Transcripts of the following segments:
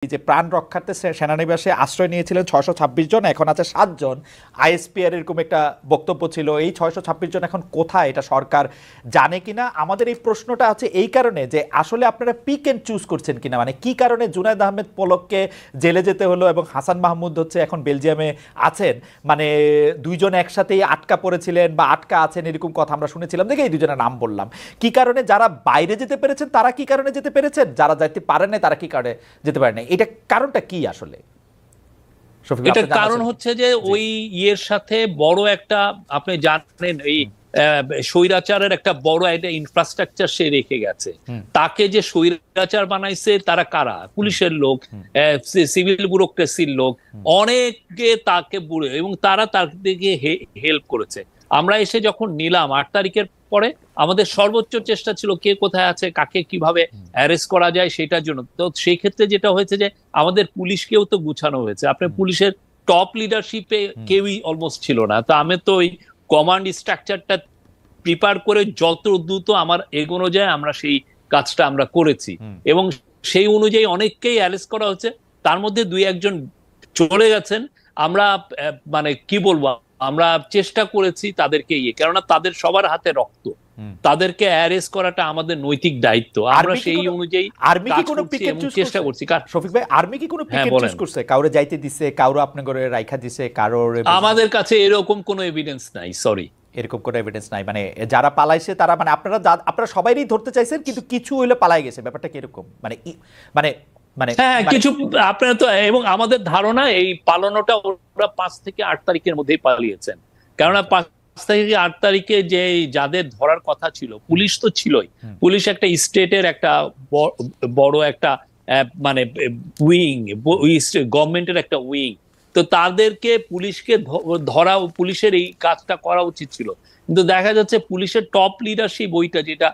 যে প্রাণ রক্ষার্থে সেনানিবাসে আশ্রয় নিয়েছিলেন ৬২৬ জন, এখন আছে ৭ জন। আইএসপিআর এরকম একটা বক্তব্য ছিল। এই ৬২৬ জন এখন কোথায়, এটা সরকার জানে কিনা? আমাদের এই প্রশ্নটা আছে এই কারণে যে আসলে আপনারা পিক এন্ড চুজ করছেন কিনা, মানে কি কারণে জুনায়েদ আহমেদ পলককে জেলে যেতে হলো এবং হাসান মাহমুদ হচ্ছে এখন বেলজিয়ামে আছেন, মানে দুইজন একসাথেই আটকা পড়েছিলেন বা আটকা আছেন এরকম কথা আমরা শুনেছিলাম, দেখে এই দুজনের নাম বললাম। কি কারণে যারা বাইরে যেতে পেরেছেন তারা কি কারণে যেতে পেরেছেন, যারা যেতে পারেন না তারা কি কারণে যেতে পারেন না? এটা কারণটা কি আসলে? এটা কারণ হচ্ছে যে ওই ইয়ের সাথে বড় একটা, আপনি জানেন এই স্বৈরাচারের একটা বড় একটা ইনফ্রাস্ট্রাকচার সে রেখে গেছে। তাকে যে স্বৈরাচার বানাইছে তারা কারা? পুলিশের লোক, সিভিল ব্যুরোক্রেসির লোক, অনেকে তাকে বুড়ে, এবং তারা তার দিকে হেল্প করেছে। আমরা এসে যখন নিলাম ৮ তারিখের পরে, আমাদের সর্বোচ্চ চেষ্টা ছিল কে কোথায় আছে, কাকে কিভাবে অ্যারেস্ট করা যায় সেটার জন্য। তো সেই ক্ষেত্রে যেটা হয়েছে যে আমাদের পুলিশকেও তো গুছানো হয়েছে। আপনার পুলিশের টপ লিডারশিপে কেউই অলমোস্ট ছিল না। তো আমি তো ওই কমান্ড স্ট্রাকচারটা প্রিপেয়ার করে যত দ্রুত আমার এগোনো যায় আমরা সেই কাজটা আমরা করেছি, এবং সেই অনুযায়ী অনেককেই অ্যারেস্ট করা হচ্ছে। তার মধ্যে ২-১ জন চলে গেছেন। আমরা মানে কি বলবো, আমরা চেষ্টা করেছি তাদেরকে কেননা তাদের সবার হাতে রক্ত, তাদেরকে অ্যারেস্ট করাটা আমাদের নৈতিক দায়িত্ব। আমরা সেই অনুযায়ী আর্মি কি কোনো পিক এন্ড চুজ চেষ্টা করছি। শফিক ভাই, আর্মি কি কোনো পিক এন্ড চুজ করছে? কাউরে যাইতে দিছে, কাউরে আপনি করে রাইখা দিছে, কারোর? আমাদের কাছে এরকম কোনো এভিডেন্স নাই, সরি, এরকম কোনো এভিডেন্স নাই। মানে যারা পালাইছে তারা, মানে আপনারা সবাইই ধরতে চাইছেন কিন্তু কিছু হইলে পালাই গেছে, ব্যাপারটা কি এরকম? মানে মানে মানে হ্যাঁ, কিছু আপনারা তো, এবং আমাদের ধারণা এই পালানোটা ওরা ৫ থেকে ৮ তারিখের মধ্যেই পালিয়েছেন। কেননা ৫ থেকে ৮ তারিখে যে যাদের ধরার কথা ছিল, পুলিশ তো ছিলই, পুলিশ একটা স্টেটের একটা বড় একটা মানে উইং, গভর্নমেন্টের একটা উইং। তো তাদেরকে পুলিশকে ধরা, পুলিশের এই কাজটা করা উচিত ছিল। কিন্তু দেখা যাচ্ছে পুলিশের টপ লিডারশিপ, ওইটা যেটা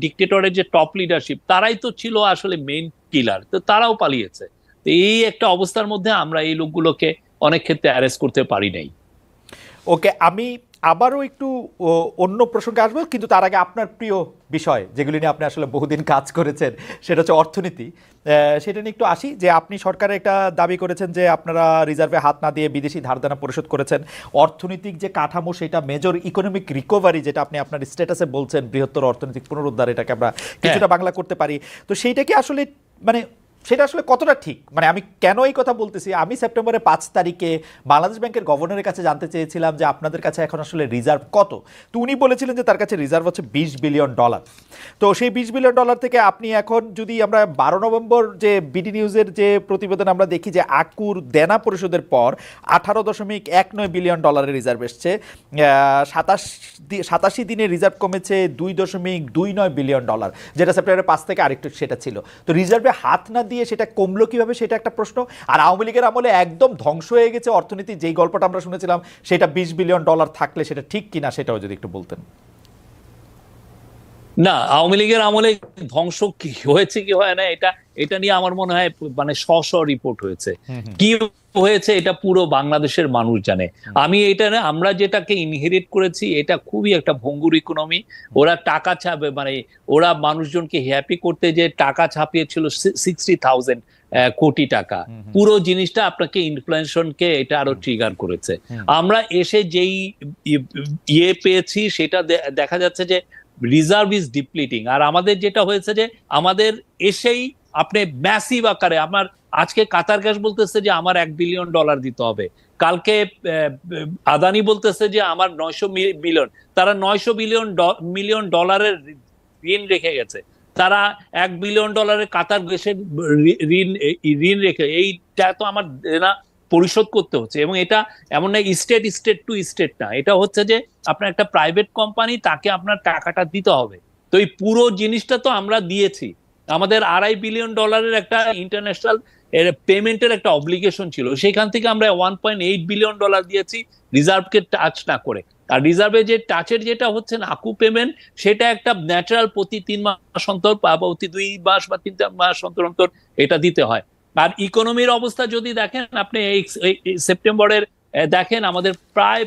ডিক্টেটরের যে টপ লিডারশিপ, তারাই তো ছিল আসলে মেইন কিলার, তো তারাও পালিয়েছে। তো এই একটা অবস্থার মধ্যে আমরা এই লোকগুলোকে অনেক ক্ষেত্রে অ্যারেস্ট করতে পারি নাই। ওকে, আমি আবারও একটু অন্য প্রসঙ্গে আসবো, কিন্তু তার আগে আপনার প্রিয় বিষয় যেগুলি নিয়ে আপনি আসলে বহুদিন কাজ করেছেন, সেটা হচ্ছে অর্থনীতি। সেটা নিয়ে একটু আসি। যে আপনি সরকারে একটা দাবি করেছেন যে আপনারা রিজার্ভে হাত না দিয়ে বিদেশি ধারদেনা পরিশোধ করেছেন। অর্থনৈতিক যে কাঠামো, সেটা মেজর ইকোনমিক রিকভারি, যেটা আপনি আপনার স্ট্যাটাসে বলছেন বৃহত্তর অর্থনৈতিক পুনরুদ্ধার, এটাকে আমরা কিছুটা বাংলা করতে পারি। তো সেইটা কি আসলে, মানে সেটা আসলে কতটা ঠিক? মানে আমি কেন এই কথা বলতেছি, আমি সেপ্টেম্বরের ৫ তারিখে বাংলাদেশ ব্যাংকের গভর্নরের কাছে জানতে চেয়েছিলাম যে আপনাদের কাছে এখন আসলে রিজার্ভ কত। তো উনি বলেছিলেন যে তার কাছে রিজার্ভ হচ্ছে $20 বিলিয়ন। তো সেই $20 বিলিয়ন থেকে আপনি এখন, যদি আমরা ১২ নভেম্বর যে বিডি নিউজের যে প্রতিবেদন আমরা দেখি যে আকুর দেনা পরিশোধের পর $18.19 বিলিয়ন রিজার্ভ এসছে। ৮৭ দিনে রিজার্ভ কমেছে $2.29 বিলিয়ন, যেটা সেপ্টেম্বরের ৫ থেকে আরেকটু সেটা ছিল। তো রিজার্ভে হাত না দিয়ে সেটা কমলো কিভাবে, সেটা একটা প্রশ্ন। আর আওয়ামী লীগের আমলে একদম ধ্বংস হয়ে গেছে অর্থনীতি, যেই গল্পটা আমরা শুনেছিলাম, সেটা $20 বিলিয়ন থাকলে সেটা ঠিক কিনা, সেটাও যদি একটু বলতেন। না, আওয়ামী লীগের আমলে ধ্বংস কি হয়েছে কি হয় না, এটা নিয়ে আমার মনে হয় মানে রিপোর্ট হয়েছে। কি হয়েছে এটা পুরো বাংলাদেশের মানুষ জানে। আমি এটা না, আমরা যেটাকে ইনহেরিট করেছি এটা খুবই একটা ভঙ্গুর ইকোনমি। ওরা টাকা ছাপে, মানে ওরা মানুষজনকে হ্যাপি করতে যে টাকা ছাপিয়েছিল 60,000 কোটি টাকা। পুরো জিনিসটা আপনাকে ইনফ্লেশনকে এটা আরো ট্রিগার করেছে। আমরা এসে যেই ইয়ে পেয়েছি সেটা দেখা যাচ্ছে যে রিজার্ভ ইজ ডিপ্লিটিং। আর আমাদের যেটা হয়েছে যে আমাদের এসেই আপনি ম্যাসিভ আকারে, আমার আজকে কাতার গ্যাস বলতেছে যে আমার $1 বিলিয়ন দিতে হবে, কালকে আদানি বলতেছে যে আমার 900 বিলিয়ন, তারা 900 মিলিয়ন ডলারের ঋণ রেখে গেছে। তারা $1 বিলিয়ন কাতার গ্যাসের ঋণ রেখে, এইটা তো আমার না পরিশোধ করতে হচ্ছে। এবং এটা এমন না স্টেট টু স্টেট না, এটা হচ্ছে যে আপনার একটা প্রাইভেট কোম্পানি, তাকে আপনার টাকাটা দিতে হবে। তো এই পুরো জিনিসটা তো আমরা দিয়েছি। আমাদের $2.5 বিলিয়ন একটা ইন্টারন্যাশনাল পেমেন্টের একটা অব্লিগেশন ছিল, সেখান থেকে আমরা $1.8 বিলিয়ন দিয়েছি রিজার্ভকে টাচ না করে। আর রিজার্ভে যে টাচের যেটা হচ্ছে না আকু পেমেন্ট, সেটা একটা ন্যাচারাল, প্রতি ৩ মাস অন্তর বা প্রতি ২ মাস বা ৩ মাস অন্তর অন্তর এটা দিতে হয়। আর ইকোনমির অবস্থা যদি দেখেন আপনি, এই সেপ্টেম্বরের দেখেন আমাদের প্রায়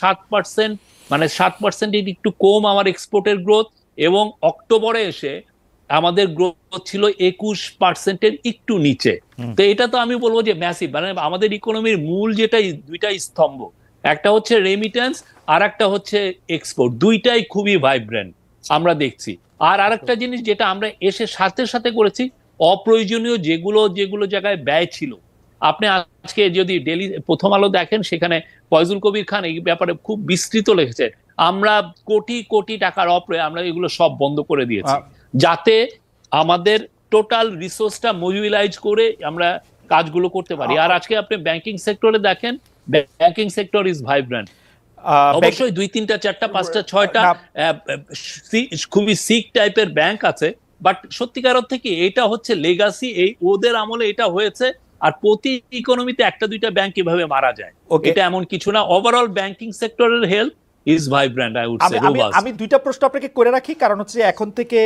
7%, মানে 7% একটু কম আমার এক্সপোর্টের গ্রোথ। এবং অক্টোবরে এসে আমাদের গ্রোথ ছিল 21%-এর একটু নিচে। তো এটা তো আমি বলবো যে ম্যাসিভ, মানে আমাদের ইকোনমির মূল যেটা দুইটা স্তম্ভ, একটা হচ্ছে রেমিটেন্স আর একটা হচ্ছে এক্সপোর্ট, দুইটাই খুবই ভাইব্রেন্ট আমরা দেখছি। আর আরেকটা জিনিস যেটা আমরা এসে সাথে সাথে করেছি, অপ্রয়োজনীয় যেগুলো যেগুলো জায়গায় ব্যয় ছিল, আপনি আজকে যদি ডেলি প্রথম আলো দেখেন, সেখানে ফয়জুল কবির খান এই ব্যাপারে খুব বিস্তৃত লিখেছে। আমরা কোটি কোটি টাকার অপ্রয়োজন আমরা এগুলো সব বন্ধ করে দিয়েছি, যাতে আমাদের টোটাল রিসোর্সটা মোবিলাইজ করে আমরা কাজগুলো করতে পারি। আর আজকে আপনি ব্যাংকিং সেক্টরে দেখেন, ব্যাংকিং সেক্টর ইজ ভাইব্রেন্ট। অবশ্যই 2, 3, 4, 5, 6টা খুবই সিক টাইপের ব্যাংক আছে, বাট সত্যিকার অর্থে কি এটা হচ্ছে লেগাসি, এই ওদের আমলে এটা হয়েছে। আর প্রতি ইকোনমিতে 1-2টা ব্যাংক কিভাবে মারা যায়, এটা এমন কিছু না। ওভারঅল ব্যাংকিং সেক্টরের health is vibrant, I would say robust. আমি দুইটা প্রশ্ন আপনাকে করে রাখি, কারণ হচ্ছে এখন থেকে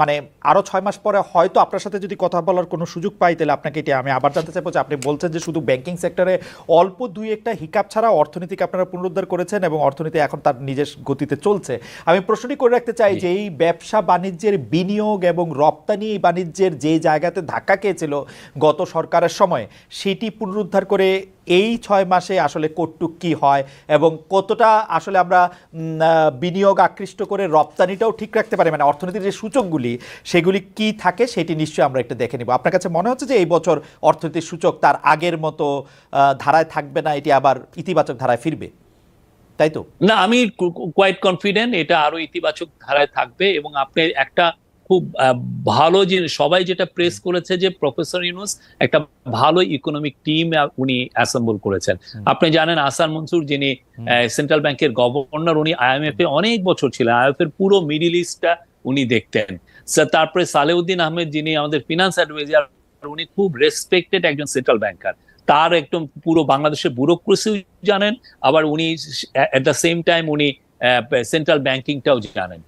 মানে আরো 6 মাস পরে হয়তো আপনার সাথে যদি কথা বলার কোনো সুযোগ পাই, তাহলে আপনাকে এটা আমি আবার জানতে চাইবো যে আপনি বলছেন যে শুধু ব্যাংকিং সেক্টরে অল্প 2-1টা হিকাপ ছাড়া অর্থনীতিকে আপনারা পুনরুদ্ধার করেছেন এবং অর্থনীতি এখন তার নিজের গতিতে চলছে। আমি প্রশ্নটি করে রাখতে চাই যে এই ব্যবসা বাণিজ্যের বিনিয়োগ এবং রপ্তানি বাণিজ্যের যে জায়গাতে ধাক্কা খেয়েছিল গত সরকারের সময়, সেটি পুনরুদ্ধার করে এই 6 মাসে আসলে কতটুক কি হয় এবং কতটা আসলে আমরা বিনিয়োগ আকৃষ্ট করে রপ্তানিটাও ঠিক রাখতে পারি, মানে অর্থনীতির যে সূচকগুলি সেগুলি কি থাকে সেটি নিশ্চয়ই আমরা একটু দেখে নিব। আপনার কাছে মনে হচ্ছে যে এই বছর অর্থনীতির সূচক তার আগের মতো ধারায় থাকবে না, এটি আবার ইতিবাচক ধারায় ফিরবে, তাই তো? না, আমি কোয়াইট কনফিডেন্ট এটা আরো ইতিবাচক ধারায় থাকবে। এবং আপনি একটা খুব ভালো জিনিস সবাই যেটা প্রেস করেছে, যে প্রফেসর ইউনূস একটা ভালো ইকোনমিক টিম উনি অ্যাসেম্বল করেছেন। আপনি জানেন আহসান মনসুর, যিনি সেন্ট্রাল ব্যাংকের গভর্নর, উনি IMF এ অনেক বছর ছিলেন, IMF এর পুরো মিডল ইস্টটা উনি দেখতেন। তারপরে সালেউদ্দিন আহমেদ, যিনি আমাদের ফিনান্স অ্যাডভাইজার, উনি খুব রেসপেক্টেড একজন সেন্ট্রাল ব্যাংকার, তার একদম পুরো বাংলাদেশের ব্যুরোক্রেসি জানেন, আবার উনি এট দ্য সেম টাইম উনি সেন্ট্রাল ব্যাংকিংটাও জানেন।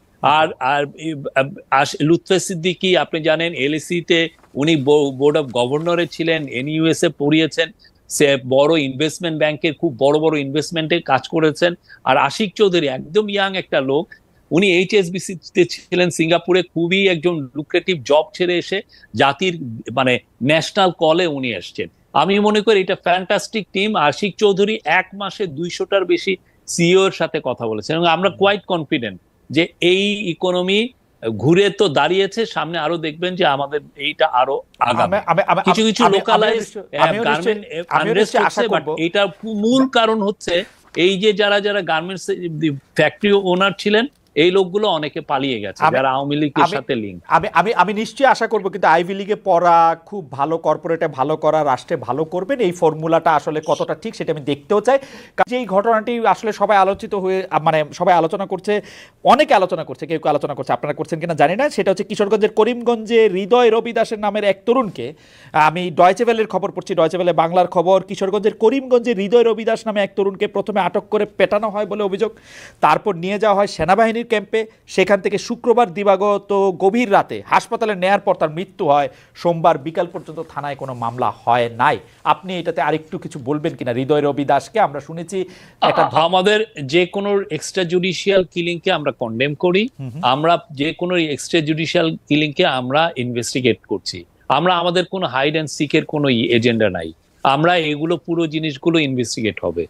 আর লুৎফে সিদ্দিকী, আপনি জানেন LSE তে উনি বোর্ড অফ গভর্নরে ছিলেন, NUS এ পড়িয়েছেন, সে বড় ইনভেস্টমেন্ট ব্যাংকের খুব বড় বড় ইনভেস্টমেন্টে কাজ করেছেন। আর আশিক চৌধুরী একদম ইয়াং একটা লোক, উনি HSBC তে ছিলেন সিঙ্গাপুরে, খুবই একজন লুক্রেটিভ জব ছেড়ে এসে জাতির মানে ন্যাশনাল কলে উনি এসছেন। আমি মনে করি এটা ফ্যান্টাস্টিক টিম। আশিক চৌধুরী 1 মাসে 200টার বেশি CEO এর সাথে কথা বলেছেন এবং আমরা কোয়াইট কনফিডেন্ট যে এই ইকোনমি ঘুরে তো দাঁড়িয়েছে, সামনে আরো দেখবেন যে আমাদের এইটা আরো আগামী কিছু কিছু লোকালাইজ গার্মেন্ট আনরেস্ট হচ্ছে, বাট এটা মূল কারণ হচ্ছে এই যে যারা যারা গার্মেন্টস ফ্যাক্টরি ওনার ছিলেন, এই লোকগুলো অনেকে পালিয়ে গেছে, যারা আওয়ামী লীগের সাথে লিঙ্ক। আমি নিশ্চয়ই আশা করব, কিন্তু আইভি লিগে পড়া, খুব ভালো কর্পোরেটে ভালো করা, রাষ্ট্রে ভালো করবেন, এই ফর্মুলাটা আসলে কতটা ঠিক সেটা আমি দেখতেও চাই। কাজে এই ঘটনাটি আসলে সবাই আলোচিত হয়ে, মানে সবাই আলোচনা করছে, অনেকে আলোচনা করছে, কেউ কেউ আলোচনা করছে, আপনারা করছেন কিনা জানি না। সেটা হচ্ছে কিশোরগঞ্জের করিমগঞ্জে হৃদয় রবি দাসের নামের এক তরুণকে, আমি ডয়েচে ভেলের খবর পড়ছি, ডয়েচে ভেলে বাংলার খবর, কিশোরগঞ্জের করিমগঞ্জে হৃদয় রবি দাস নামে এক তরুণকে প্রথমে আটক করে পেটানো হয় বলে অভিযোগ, তারপর নিয়ে যাওয়া হয় সেনাবাহিনীর ক্যাম্পে, সেখান থেকে শুক্রবার দিবাগত গভীর রাতে হাসপাতালে নেয়ার পর তার মৃত্যু হয়। সোমবার বিকাল পর্যন্ত থানায় কোনো মামলা হয় নাই। আপনি এটাতে আরেকটু কিছু বলবেন কিনা? হৃদয় রবি দাসকে আমরা শুনেছি আমাদের যে কোনো এক্সট্রা জুডিশিয়াল কিলিং কে আমরা কন্ডেম করি, আমরা যে কোনো এক্সট্রা জুডিশিয়াল কিলিং কে আমরা ইনভেস্টিগেট করছি, আমরা আমাদের কোনো হাইড অ্যান্ড সিকের কোনো এজেন্ডা নাই, আমরা এগুলো পুরো জিনিসগুলো ইনভেস্টিগেট হবে।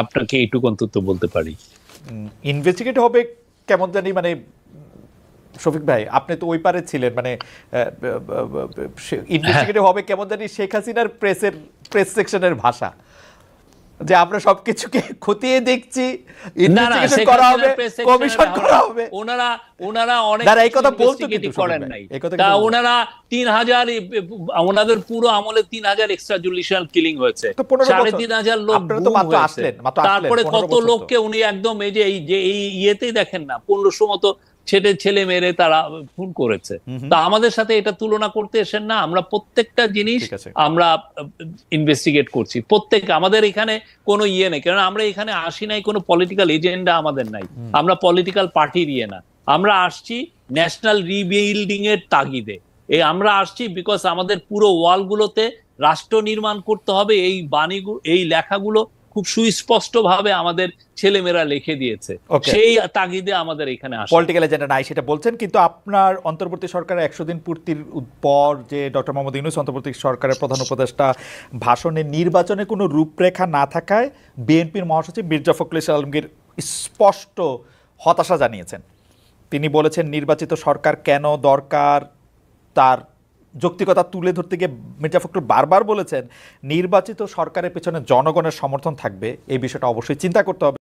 আপনাকে এইটুকু অন্তত বলতে পারি। ইনভেস্টিগেট হবে কেমন জানি, মানে শফিক ভাই আপনি তো ওই পারে ছিলেন, মানে ইনভেস্টিগেটিভ হবে কেমন জানি শেখ হাসিনার প্রেস সেকশনের ভাষা, যে আমরা সবকিছুকে খতিয়ে দেখছি, ইনভেস্টিগেশন করা হবে, কমিশন করা হবে। ওনারা অনেক এই কথা বলতে কিন্তু করেন নাই, তা ওনারা 3000 ওনাদের পুরো আমলে 3000 এক্সট্রা জুডিশিয়াল কিলিং হয়েছে, 3500 লোক গুম হয়েছে। তারপরে কত লোককে উনি একদম এই যে এই ইয়েতেই দেখেন না, 1500 মতো ছেলে মেরে তারা খুন করেছে। তা আমাদের সাথে এটা তুলনা করতে এসেন না, আমরা প্রত্যেকটা জিনিস আমরা ইনভেস্টিগেট করছি, প্রত্যেক আমাদের এখানে কোনো ইয়ে নেই, কারণ আমরা এখানে আসি নাই কোনো পলিটিক্যাল এজেন্ডা আমাদের নাই, আমরা পলিটিক্যাল পার্টির ইয়ে না, আমরা আসছি ন্যাশনাল রিবিল্ডিং এর তাগিদে। আমরা আসছি বিকজ আমাদের পুরো ওয়ালগুলোতে রাষ্ট্র নির্মাণ করতে হবে, এই বাণীগুলো এই লেখাগুলো খুব সুস্পষ্টভাবে আমাদের ছেলেমেয়েরা লিখে দিয়েছে। Okay. সেই তাগিদে আমাদের এখানে আসা। পলিটিক্যাল এজেন্ডা নাই সেটা বলছেন, কিন্তু আপনার অন্তর্বর্তী সরকারের 100 দিন পূর্তির পর যে ডক্টর মোহাম্মদ ইউনূস অন্তর্বর্তী সরকারের প্রধান উপদেষ্টা ভাষণে নির্বাচনে কোনো রূপরেখা না থাকায় বিএনপির মহাসচিব মির্জা ফখরুল ইসলাম আলমগীর স্পষ্ট হতাশা জানিয়েছেন। তিনি বলেছেন নির্বাচিত সরকার কেন দরকার তার যৌক্তিকতা তুলে ধরতে গিয়ে মির্জা ফখরুল বারবার বলেছেন নির্বাচিত সরকারের পেছনে জনগণের সমর্থন থাকবে, এই বিষয়টা অবশ্যই চিন্তা করতে হবে।